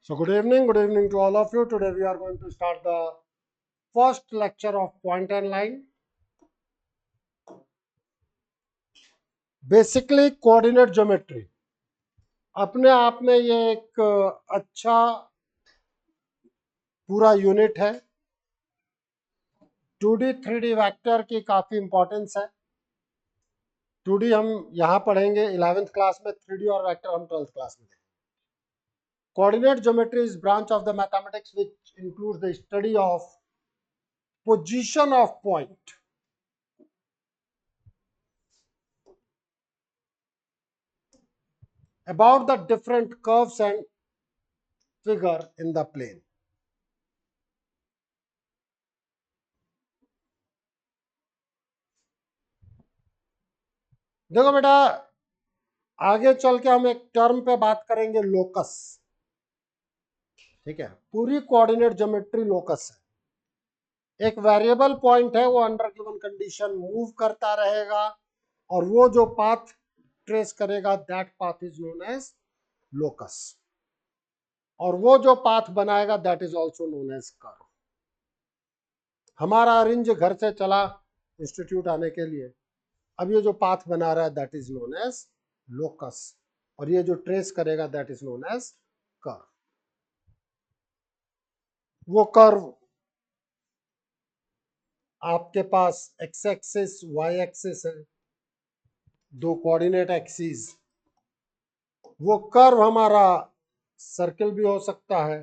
So good evening to all of you. Today we are going to start the first lecture of point and line. Basically coordinate geometry. अपने आप में ये एक अच्छा पूरा unit है. 2D 3D वेक्टर की काफी इंपॉर्टेंस है. 2D हम यहाँ पढ़ेंगे 11th क्लास में, 3D और वेक्टर हम 12th क्लास में. Coordinate geometry is branch of the mathematics which includes the study of position of point. About the different curves and figure in the plane. देखो बेटा, आगे चल के हम एक टर्म पे बात करेंगे, लोकस. ठीक है, पूरी कोऑर्डिनेट ज्योमेट्री लोकस है. एक वेरिएबल पॉइंट है, वो अंडर गिवन कंडीशन मूव करता रहेगा और वो जो पाथ ट्रेस करेगा that path is known as locus. और वो जो पाथ बनाएगा that is also known as curve. हमारा अरेंज घर से चला इंस्टीट्यूट आने के लिए. अब ये जो पाथ बना रहा है that is known as locus, और ये जो ट्रेस करेगा that is known as curve. वो कर्व आपके पास एक्स एक्सिस वाई एक्सिस है, दो कोऑर्डिनेट एक्सिस. वो कर्व हमारा सर्किल भी हो सकता है,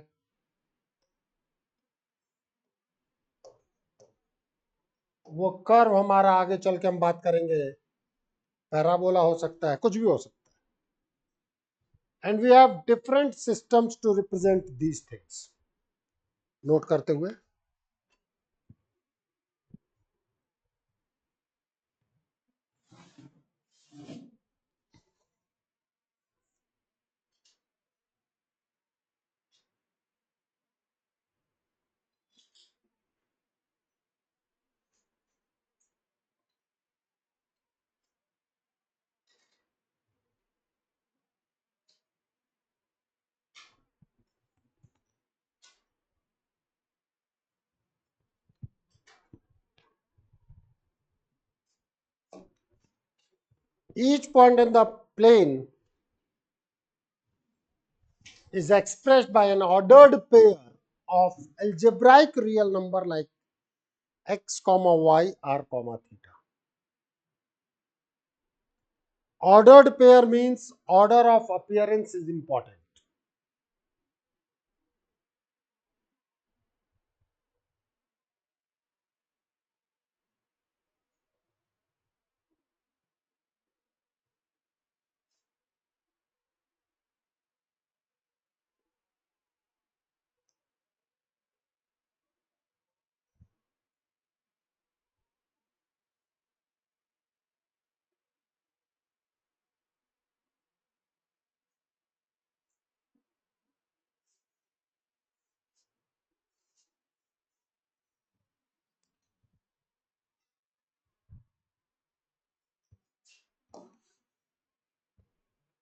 वो कर्व हमारा आगे चल के हम बात करेंगे पैराबोला हो सकता है, कुछ भी हो सकता है. And we have different systems to represent these things. Note करते हुए each point in the plane is expressed by an ordered pair of algebraic real number like x comma y r comma theta. Ordered pair means order of appearance is important.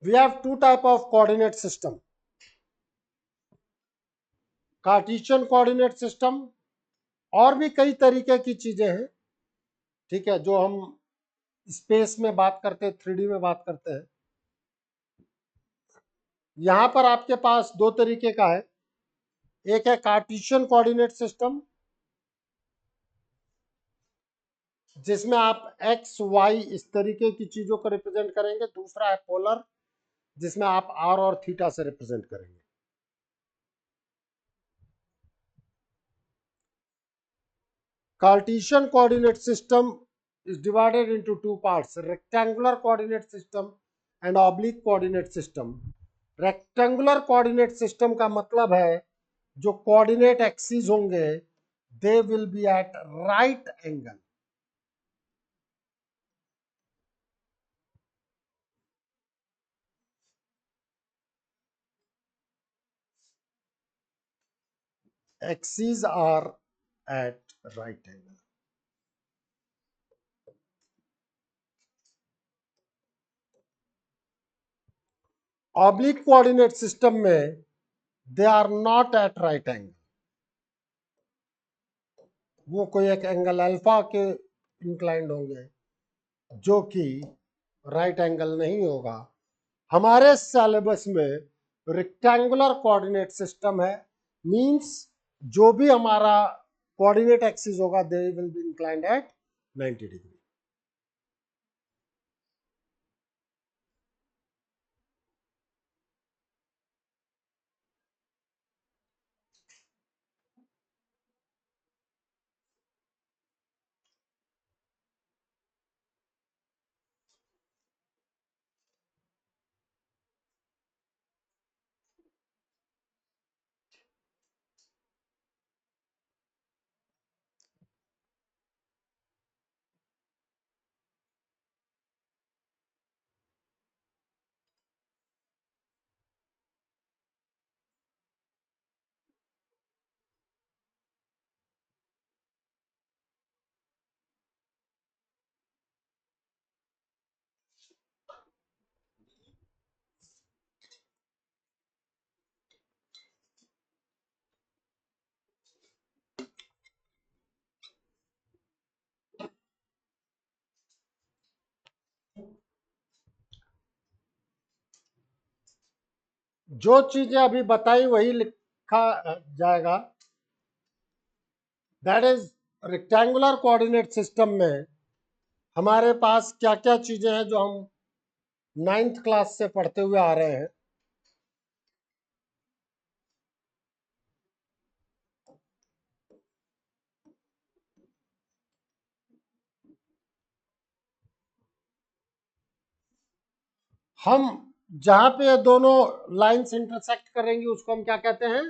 We have two type of coordinate system. Cartesian coordinate system, और भी कई तरीके की चीजें हैं. ठीक है, जो हम स्पेस में बात करते हैं, 3D में बात करते हैं. यहां पर आपके पास दो तरीके का है. एक है कार्टेशियन कोऑर्डिनेट सिस्टम, जिसमें आप एक्स वाई इस तरीके की चीजों को रिप्रेजेंट करेंगे. दूसरा है पोलर, जिसमें आप आर और थीटा से रिप्रेजेंट करेंगे. Cartesian coordinate system is divided into two parts: rectangular coordinate system and oblique coordinate system. Rectangular coordinate system का मतलब है जो coordinate axes होंगे they will be at right angle. Axes are at right angle. Oblique coordinate system में they are not at right angle, वो कोई एक angle alpha के इंक्लाइंड होंगे जो कि राइट एंगल नहीं होगा। हमारे सिलेबस में रेक्टेंगुलर कोऑर्डिनेट सिस्टम है, मींस जो भी हमारा कोऑर्डिनेट एक्सिस होगा they will be inclined at 90 degree. जो चीजें अभी बताई वही लिखा जाएगा। That is rectangular coordinate system में हमारे पास क्या क्या चीजें हैं जो हम 9th क्लास से पढ़ते हुए आ रहे हैं। हम जहां पे ये दोनों लाइंस इंटरसेक्ट करेंगी उसको हम क्या कहते हैं,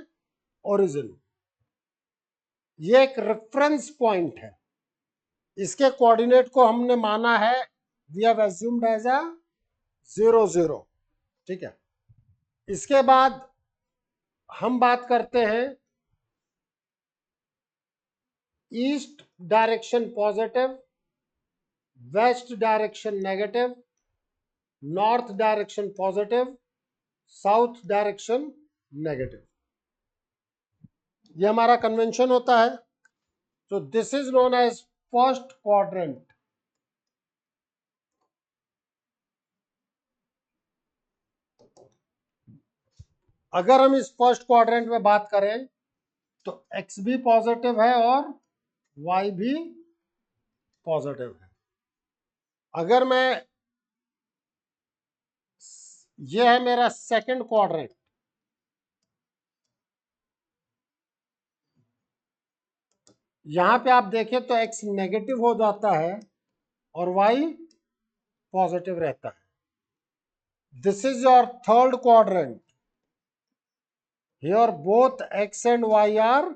ओरिजिन। ये एक रेफरेंस पॉइंट है, इसके कोऑर्डिनेट को हमने माना है, we have assumed as a 0 0। ठीक है, इसके बाद हम बात करते हैं east direction positive, west direction negative, north direction positive, south direction negative. ये हमारा कन्वेंशन होता है। तो this is known as first quadrant. अगर हम इस फर्स्ट क्वाड्रेंट में बात करें तो एक्स भी पॉजिटिव है और वाई भी पॉजिटिव है। अगर मैं, ये है मेरा सेकंड क्वाड्रेंट, यहां पे आप देखें तो एक्स नेगेटिव हो जाता है और वाई पॉजिटिव रहता है। This is your third quadrant, here both X and Y are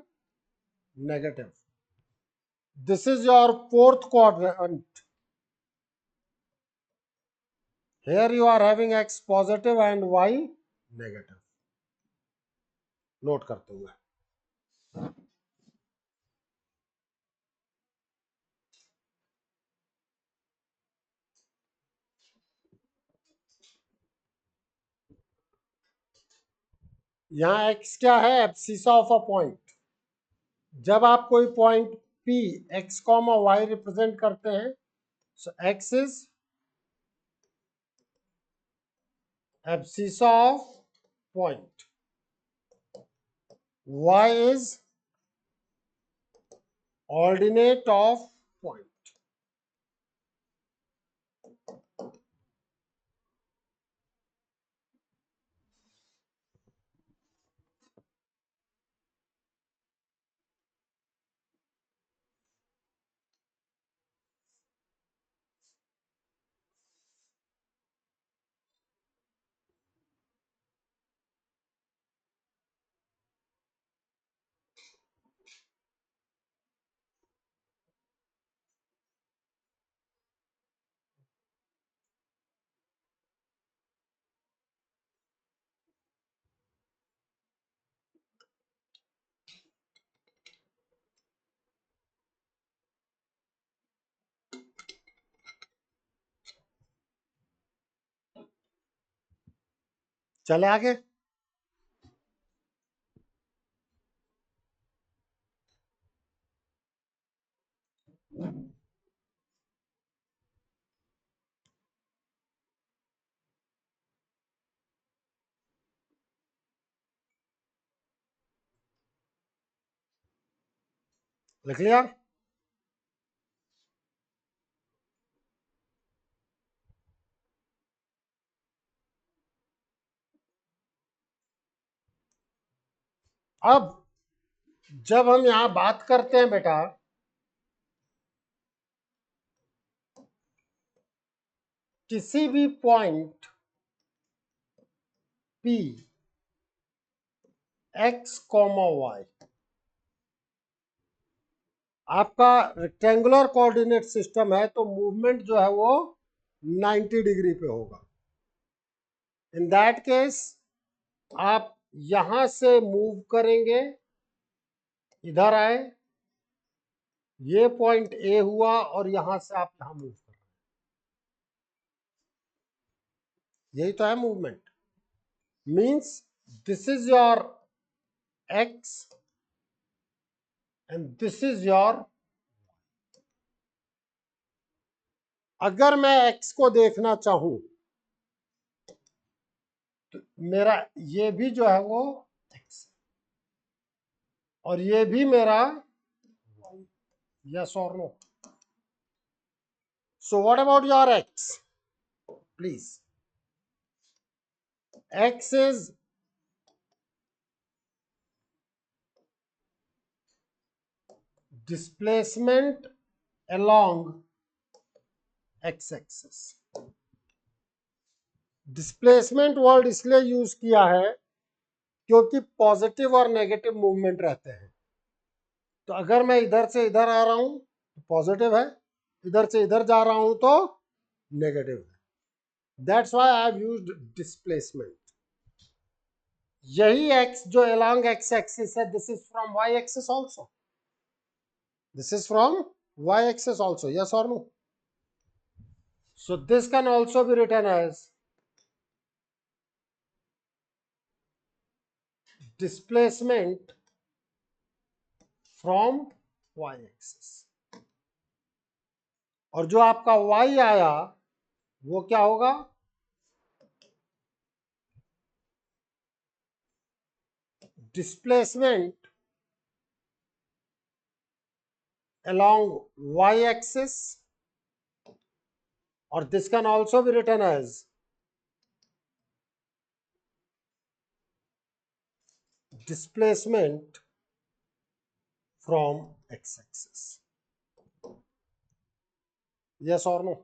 negative. This is your fourth quadrant, here you are having x positive and y negative। Note करते हुए यहां x क्या है, एब्सिसा ऑफ अ पॉइंट। जब आप कोई point P x comma Y represent करते हैं, so x is abscissa of point, y is ordinate of point। चले आगे। लिख लिया? अब जब हम यहां बात करते हैं बेटा किसी भी पॉइंट P x, y, आपका रेक्टेंगुलर कोऑर्डिनेट सिस्टम है तो मूवमेंट जो है वो 90 डिग्री पे होगा। इन दैट केस आप यहां से मूव करेंगे, इधर आए, ये पॉइंट ए हुआ और यहां से आप यहां मूव कर रहे हैं, यही तो है movement. Means this is your x and this is your, अगर मैं एक्स को देखना चाहूं तो मेरा ये भी जो है वो एक्स और ये भी मेरा वाई। यस और no? So what about your X please? X is displacement along x axis। Displacement word इसलिए यूज किया है क्योंकि पॉजिटिव और नेगेटिव मूवमेंट रहते हैं। तो अगर मैं इधर से इधर आ रहा हूं तो पॉजिटिव है, इधर से इधर जा रहा हूं तो नेगेटिव है। That's why I have used displacement. यही x जो along x axis है, this is from y axis also, this is from y axis also, yes or no? So this can also be written as displacement from y axis। और जो आपका y आया वो क्या होगा? Displacement along y axis, और this can also be written as displacement from x axis। yes or no?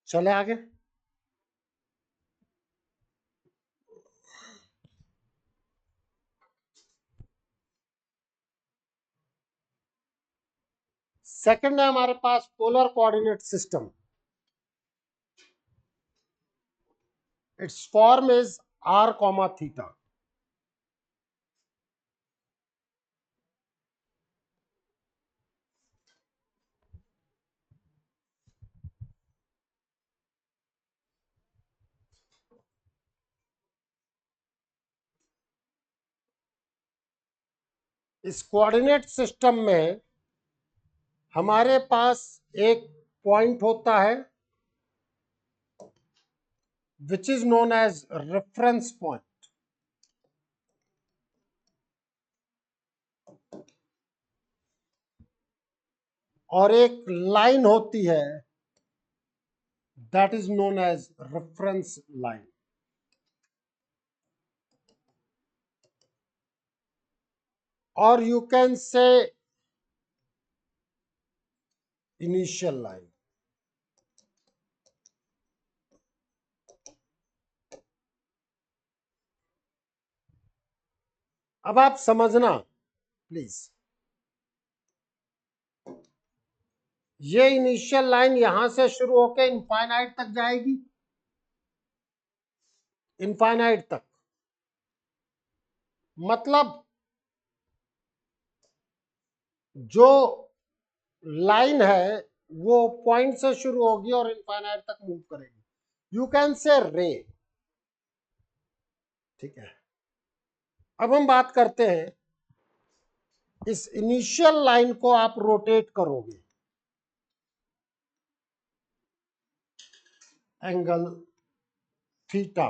चले आगे। सेकंड है हमारे पास polar coordinate system. Its form is r, theta. इस कोऑर्डिनेट सिस्टम में हमारे पास एक पॉइंट होता है which is known as reference point. और एक लाइन होती है that is known as reference line. Or you can say initial line. अब आप समझना प्लीज, ये इनिशियल लाइन यहां से शुरू होकर इनफाइनाइट तक जाएगी, इनफाइनाइट तक। मतलब जो लाइन है वो पॉइंट से शुरू होगी और इनफाइनाइट तक मूव करेगी। यू कैन से रे। ठीक है, अब हम बात करते हैं, इस इनिशियल लाइन को आप रोटेट करोगे एंगल थीटा।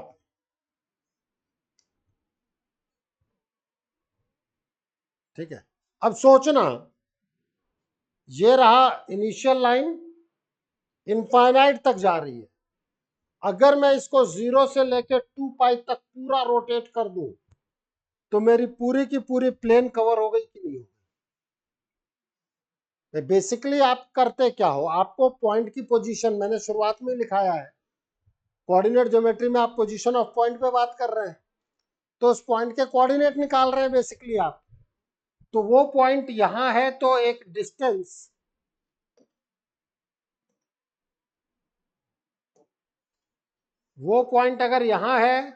ठीक है, अब सोचना, ये रहा इनिशियल लाइन, इनफाइनाइट तक जा रही है। अगर मैं इसको 0 से लेकर 2 पाई तक पूरा रोटेट कर दूं तो मेरी पूरी की पूरी प्लेन कवर हो गई कि नहीं हो गई? बेसिकली आप करते क्या हो, आपको पॉइंट की पोजीशन मैंने शुरुआत में लिखाया है, कोऑर्डिनेट ज्योमेट्री में आप पोजीशन ऑफ पॉइंट पे बात कर रहे हैं, तो उस पॉइंट के कोऑर्डिनेट निकाल रहे हैं बेसिकली आप। तो वो पॉइंट यहां है, तो एक डिस्टेंस, वो पॉइंट अगर यहां है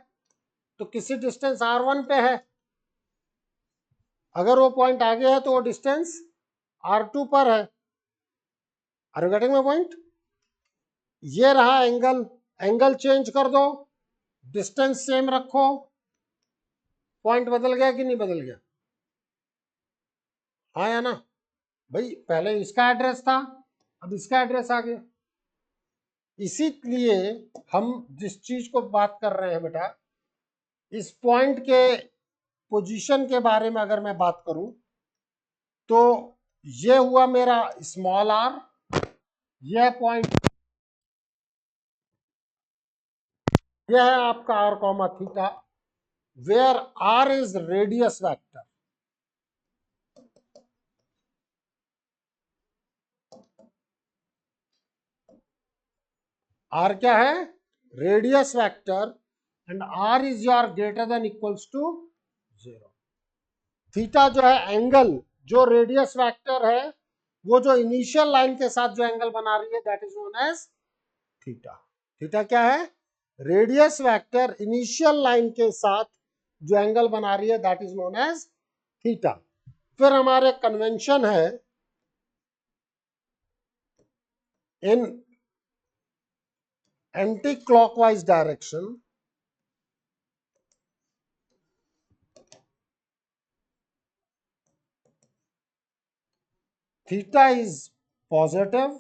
तो किसी डिस्टेंस r1 पे है। अगर वो पॉइंट आगे है तो वो डिस्टेंस r2 पर है। Are you getting my point? ये रहा एंगल, एंगल चेंज कर दो, डिस्टेंस सेम रखो, पॉइंट बदल गया कि नहीं बदल गया? हाँ या ना? भाई पहले इसका एड्रेस था, अब इसका एड्रेस आ गया। इसीलिए हम जिस चीज को बात कर रहे हैं बेटा, इस पॉइंट के पोजीशन के बारे में अगर मैं बात करूं तो ये हुआ मेरा स्मॉल आर, यह पॉइंट, यह है आपका R comma theta, where R is radius vector. R क्या है? Radius vector, and R is your greater than equals to 0। Theta जो है एंगल, जो रेडियस वेक्टर है, वो जो इनिशियल लाइन के साथ जो एंगल बना रही है that is known as theta. Theta क्या है? रेडियस वेक्टर इनिशियल लाइन के साथ जो एंगल बना रही है that is known as theta. फिर हमारे कन्वेंशन है, in anti clockwise direction theta is positive,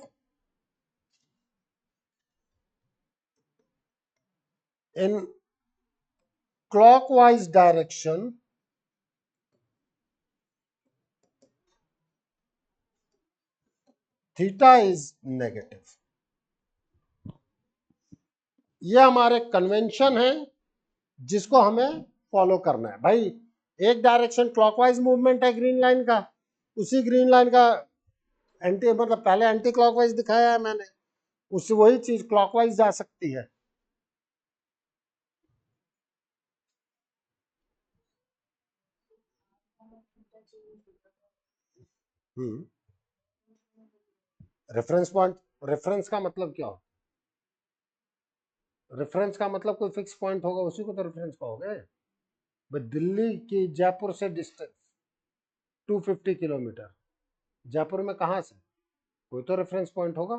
in clockwise direction theta is negative। ये हमारे कन्वेंशन है जिसको हमें फॉलो करना है। भाई एक डायरेक्शन क्लॉकवाइज मूवमेंट है ग्रीन लाइन का, उसी ग्रीन लाइन का एंटी, मतलब पहले एंटी क्लॉकवाइज दिखाया है मैंने, उससे वही चीज क्लॉकवाइज जा सकती है। रेफरेंस पॉइंट, रेफरेंस का मतलब क्या हो? रेफरेंस का मतलब कोई फिक्स पॉइंट होगा उसी को तो रेफरेंस कहोगे। भाई दिल्ली की जयपुर से डिस्टेंस 250 किलोमीटर, जयपुर में कहाँ से? कोई तो रेफरेंस पॉइंट होगा।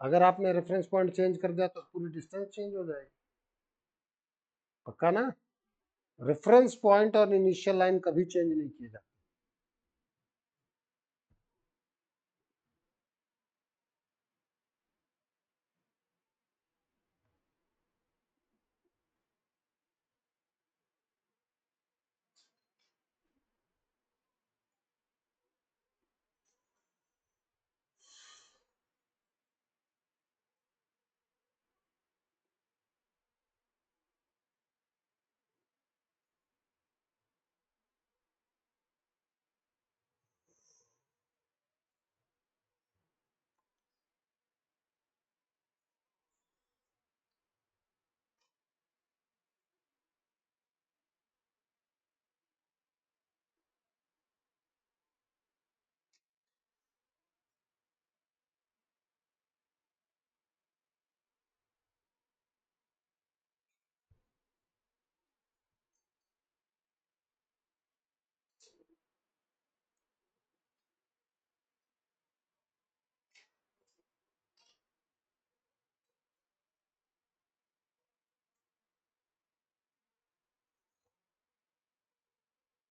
अगर आपने रेफरेंस पॉइंट चेंज कर दिया तो पूरी डिस्टेंस चेंज हो जाएगी। पक्का ना? रेफरेंस पॉइंट और इनिशियल लाइन कभी चेंज नहीं किए जाते।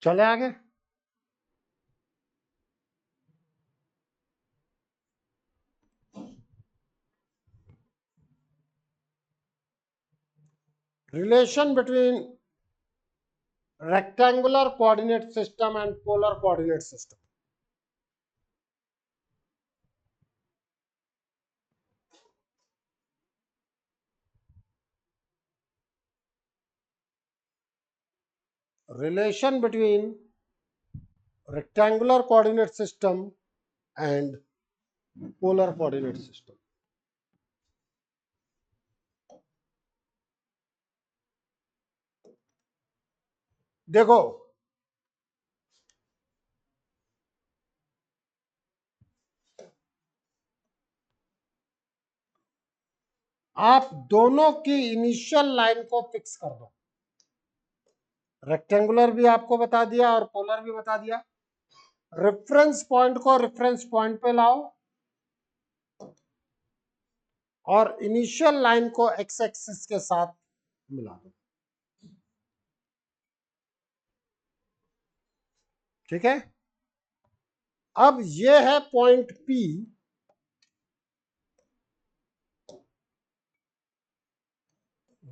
चले आगे। Relation between rectangular coordinate system and polar coordinate system. Relation between rectangular coordinate system and polar coordinate system. देखो, आप दोनों की इनिशियल लाइन को फिक्स कर दो। रेक्टेंगुलर भी आपको बता दिया और पोलर भी बता दिया। रेफरेंस पॉइंट को रेफरेंस पॉइंट पे लाओ और इनिशियल लाइन को एक्स एक्सिस के साथ मिला दो। ठीक है, अब ये है पॉइंट P,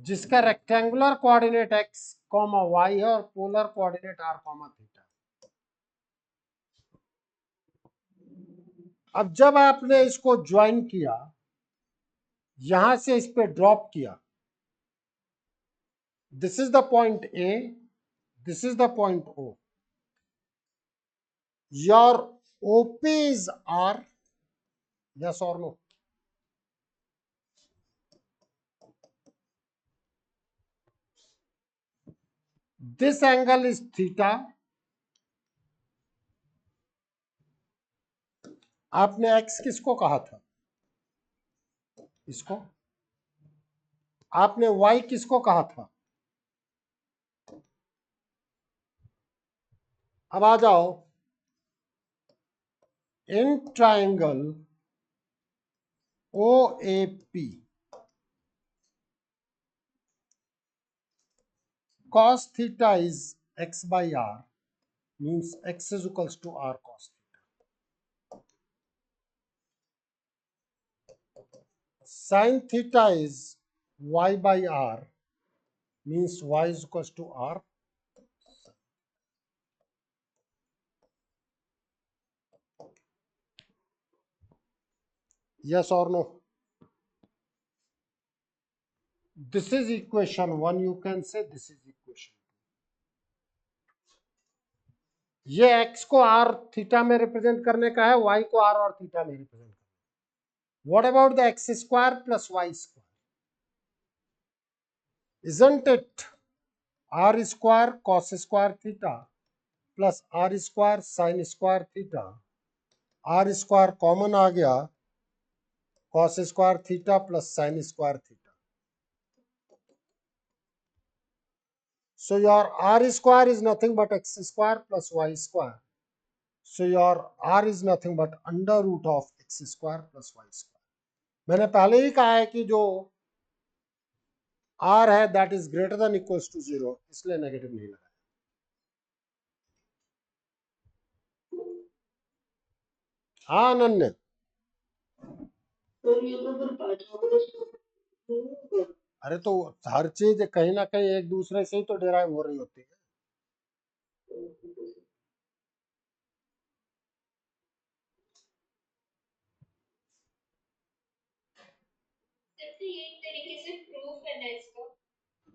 जिसका रेक्टेंगुलर कोऑर्डिनेट x, y है और पोलर कोऑर्डिनेट r, थीटा। अब जब आपने इसको ज्वाइन किया, यहां से इस पे ड्रॉप किया, this is the point A, this is the point O, your OP is R, yes और no? This angle is theta. आपने x किसको कहा था? इसको। आपने y किसको कहा था? अब आ जाओ, in triangle OAP cos theta is x by r, means x is equals to r cos theta. Sin theta is y by r, means y is equals to r. Yes or no? This is equation 1, you can say this is equation 2. ये x को r theta में represent करने का है, y को r और theta में represent करने का। What about the x square plus y square? Isn't it r square cos square theta plus r square sin square theta? r square common आ गया, cos square theta plus sin square theta. So your r square is nothing but x square plus y square. So your r is nothing but under root of x square plus y square. मैंने पहले ही कहा है कि जो r है that is greater than equals to 0, इसलिए negative नहीं लगाया। हाँ अनन्य, अरे तो हर चीज कहीं ना कहीं एक दूसरे से ही तो डिराइव हो रही होती है। ये एक तरीके से प्रूफ है ना इसका?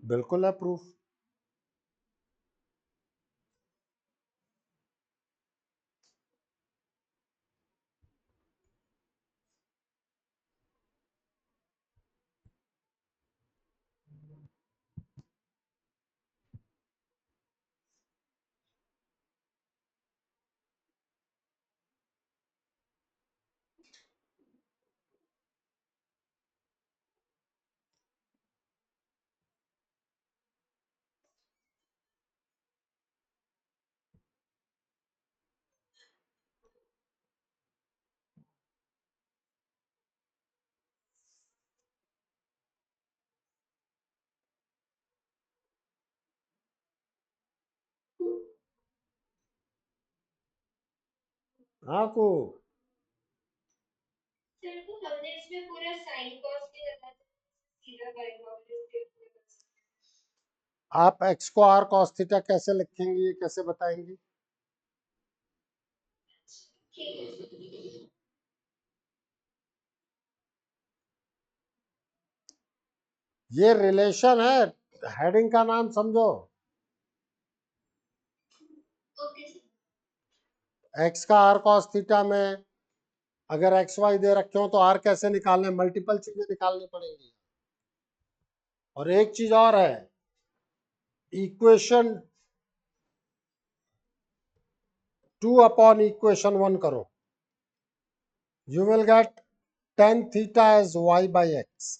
बिल्कुल है प्रूफ। हाँ को सर तो हमने इसमें पूरा साइन कॉस भी रखा था सीधा बाय कॉस। आप x को r cos थीटा कैसे लिखेंगे, ये कैसे बताएंगी? ठीक है। ये रिलेशन है, हेडिंग का नाम समझो। Okay sir. x का r cos थीटा में अगर एक्स वाई दे रखे हो तो r कैसे निकालने, मल्टीपल चीजें निकालनी पड़ेंगी। और एक चीज और है, इक्वेशन 2 अपॉन इक्वेशन 1 करो, you will get tan theta as y by x.